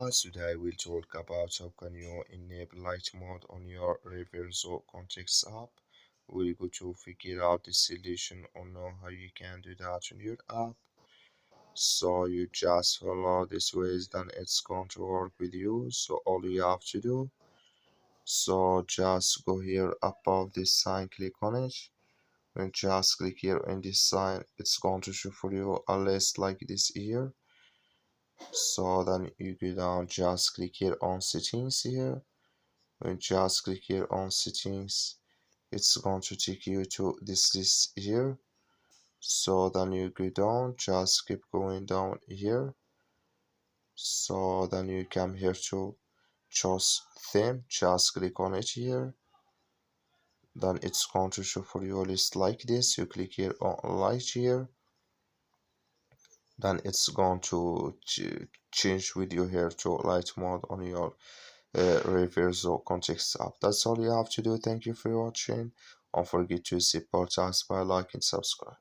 Today we'll talk about how can you enable light mode on your Reverso context app. We're going to figure out the solution or know how you can do that on your app. So you just follow this ways, then it's going to work with you. So all you have to do, so just go here above this sign, click on it. And just click here in this sign, it's going to show for you a list like this here. So then you go down, just click here on settings here, and just click here on settings. It's going to take you to this list here. So then you go down, just keep going down here. So then you come here to choose theme, just click on it here. Then it's going to show for you a list like this. You click here on light here, then it's going to change with you here to light mode on your Reverso context app. That's all you have to do. Thank you for watching. Don't forget to support us by like and subscribe.